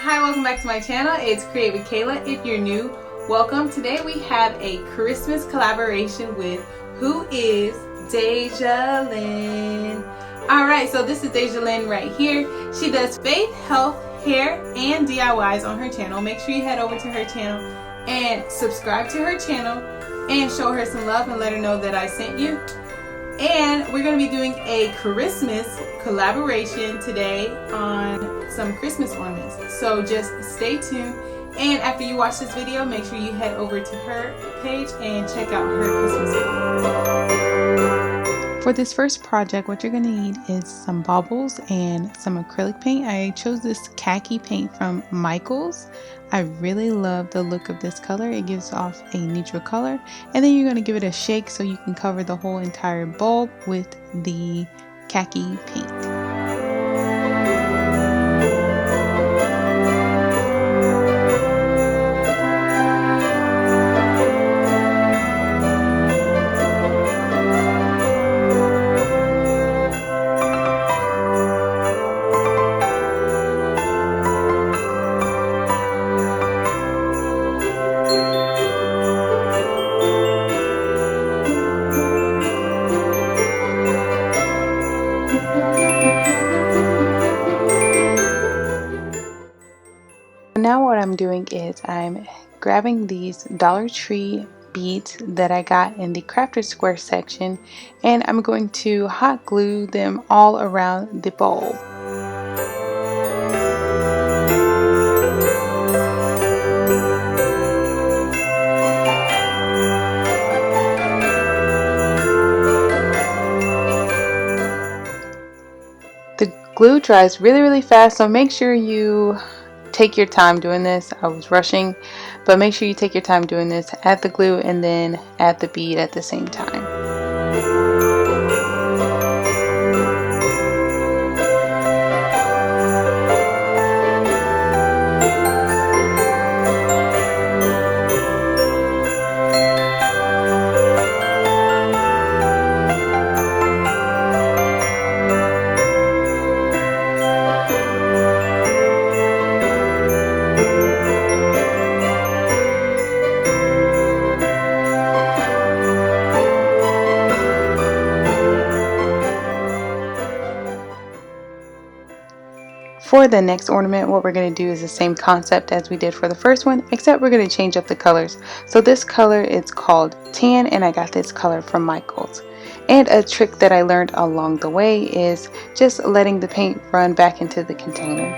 Hi, welcome back to my channel. It's Create with Kayla. If you're new, welcome. Today we have a Christmas collaboration with Whoisdejalynn. Alright, so this is Dejalynn right here. She does faith, health, hair, and DIYs on her channel. Make sure you head over to her channel and subscribe to her channel and show her some love and let her know that I sent you. And we're going to be doing a Christmas collaboration today on some Christmas ornaments. So just stay tuned. And after you watch this video, make sure you head over to her page and check out her Christmas video. For this first project, what you're going to need is some baubles and some acrylic paint. I chose this khaki paint from Michaels. I really love the look of this color. It gives off a neutral color. And then you're going to give it a shake so you can cover the whole entire bulb with the khaki paint. Now what I'm doing is I'm grabbing these Dollar Tree beads that I got in the Crafted Square section, and I'm going to hot glue them all around the bulb. The glue dries really fast, so make sure you take your time doing this. I was rushing, but make sure you take your time doing this. Add the glue and then add the bead at the same time. For the next ornament, what we're going to do is the same concept as we did for the first one, except we're going to change up the colors. So this color is called Tan, and I got this color from Michaels. And a trick that I learned along the way is just letting the paint run back into the container.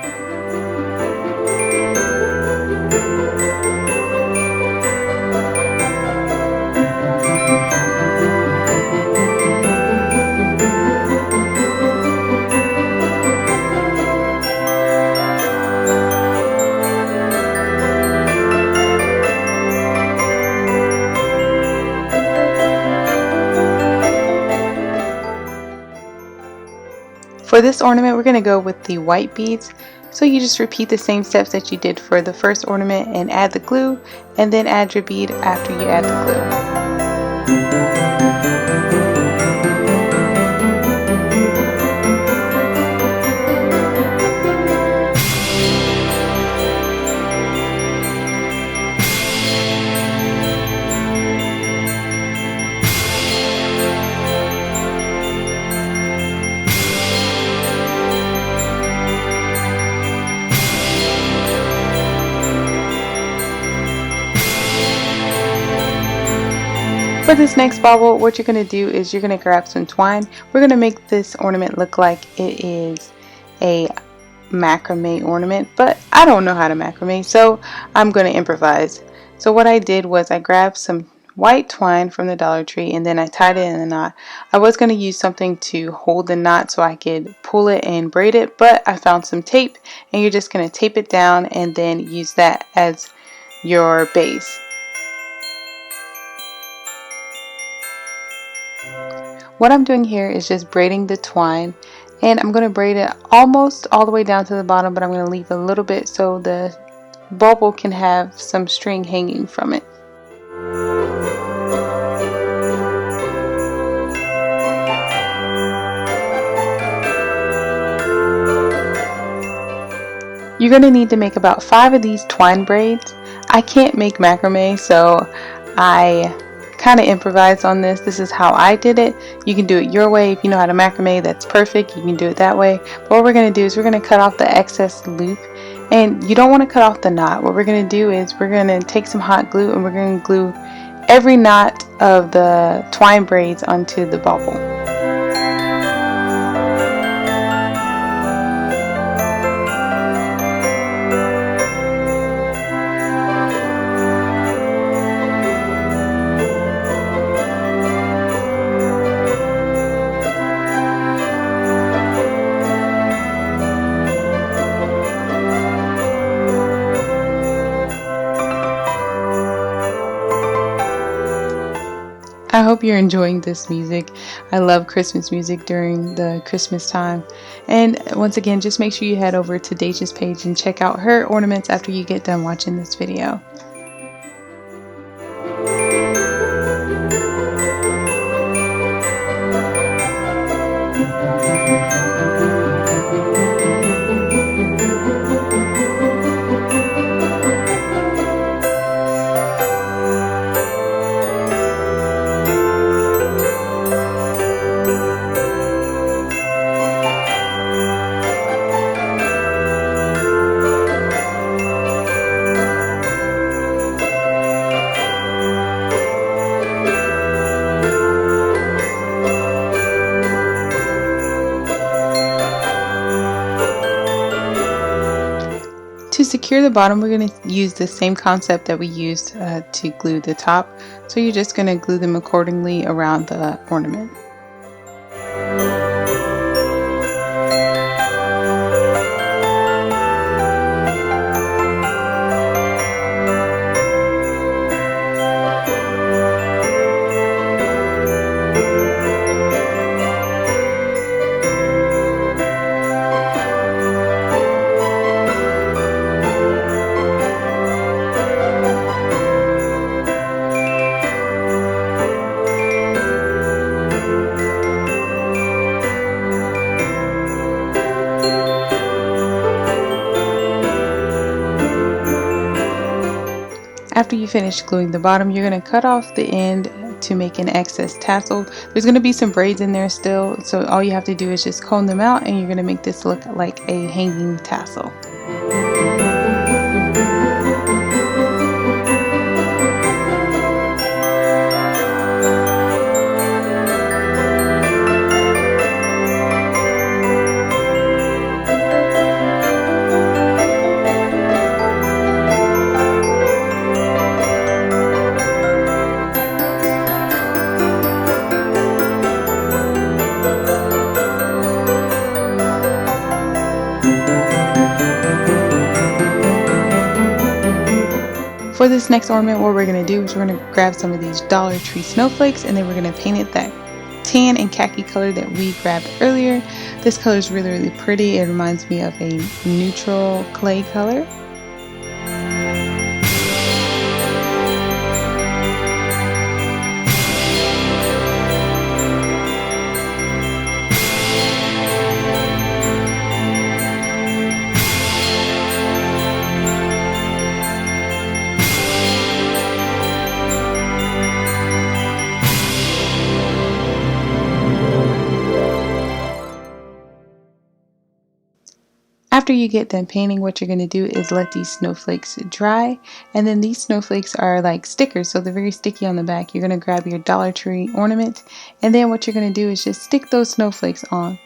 For this ornament, we're going to go with the white beads. So you just repeat the same steps that you did for the first ornament and add the glue, and then add your bead after you add the glue. For this next bauble, what you're going to do is you're going to grab some twine. We're going to make this ornament look like it is a macrame ornament, but I don't know how to macrame, so I'm going to improvise. So what I did was I grabbed some white twine from the Dollar Tree and then I tied it in a knot. I was going to use something to hold the knot so I could pull it and braid it, but I found some tape, and you're just going to tape it down and then use that as your base. What I'm doing here is just braiding the twine, and I'm going to braid it almost all the way down to the bottom, but I'm going to leave a little bit so the bauble can have some string hanging from it. You're going to need to make about 5 of these twine braids. I can't make macrame, so I kind of improvised on this. This is how I did it. You can do it your way. If you know how to macrame, that's perfect. You can do it that way. But what we're going to do is we're going to cut off the excess loop, and you don't want to cut off the knot. What we're going to do is we're going to take some hot glue and we're going to glue every knot of the twine braids onto the bauble. I hope you're enjoying this music. I love Christmas music during the Christmas time. And once again, just make sure you head over to Deja's page and check out her ornaments after you get done watching this video. To secure the bottom, we're going to use the same concept that we used to glue the top. So you're just going to glue them accordingly around the ornament. After you finish gluing the bottom, you're going to cut off the end to make an excess tassel. There's going to be some braids in there still, so all you have to do is just comb them out and you're going to make this look like a hanging tassel. For this next ornament, what we're going to do is we're going to grab some of these Dollar Tree snowflakes and then we're going to paint it that tan and khaki color that we grabbed earlier. This color is really, really pretty. It reminds me of a neutral clay color. After you get done painting, what you're going to do is let these snowflakes dry, and then these snowflakes are like stickers, so they're very sticky on the back. You're going to grab your Dollar Tree ornament, and then what you're going to do is just stick those snowflakes on.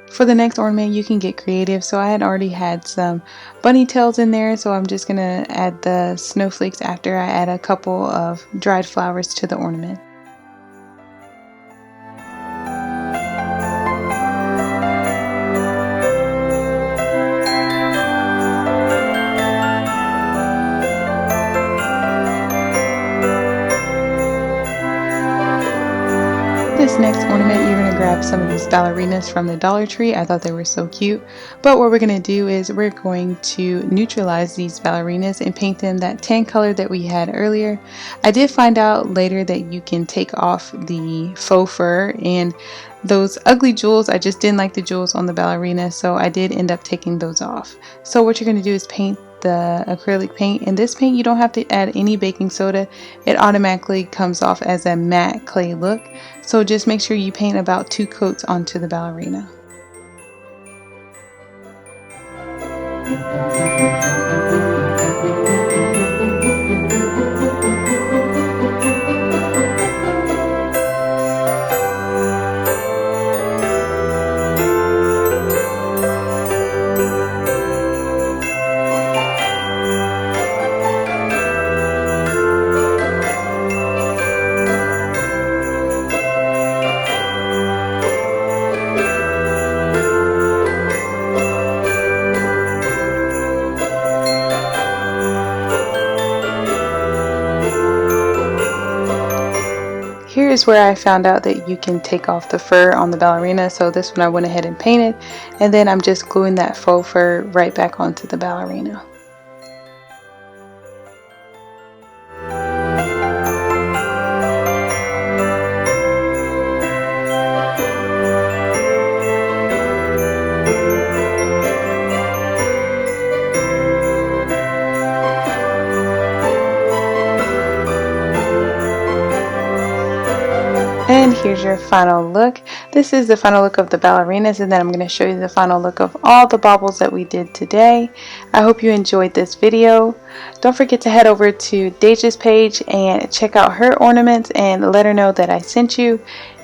For the next ornament, you can get creative. So I had already had some bunny tails in there, so I'm just gonna add the snowflakes after I add a couple of dried flowers to the ornament. grabbed some of these ballerinas from the Dollar Tree. I thought they were so cute. But what we're going to do is we're going to neutralize these ballerinas and paint them that tan color that we had earlier. I did find out later that you can take off the faux fur and those ugly jewels. I just didn't like the jewels on the ballerina, so I did end up taking those off. So what you're going to do is paint the acrylic paint, and this paint you don't have to add any baking soda. It automatically comes off as a matte clay look, so just make sure you paint about 2 coats onto the ballerina. Here is where I found out that you can take off the fur on the ballerina, so this one I went ahead and painted, and then I'm just gluing that faux fur right back onto the ballerina. And here's your final look. This is the final look of the ballerinas, and then I'm going to show you the final look of all the baubles that we did today. I hope you enjoyed this video. Don't forget to head over to Deja's page and check out her ornaments and let her know that I sent you.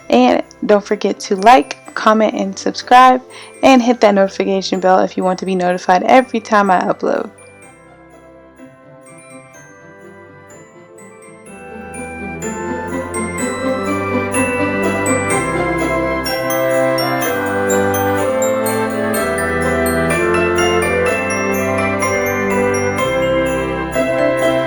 And don't forget to like, comment, and subscribe, and hit that notification bell if you want to be notified every time I upload.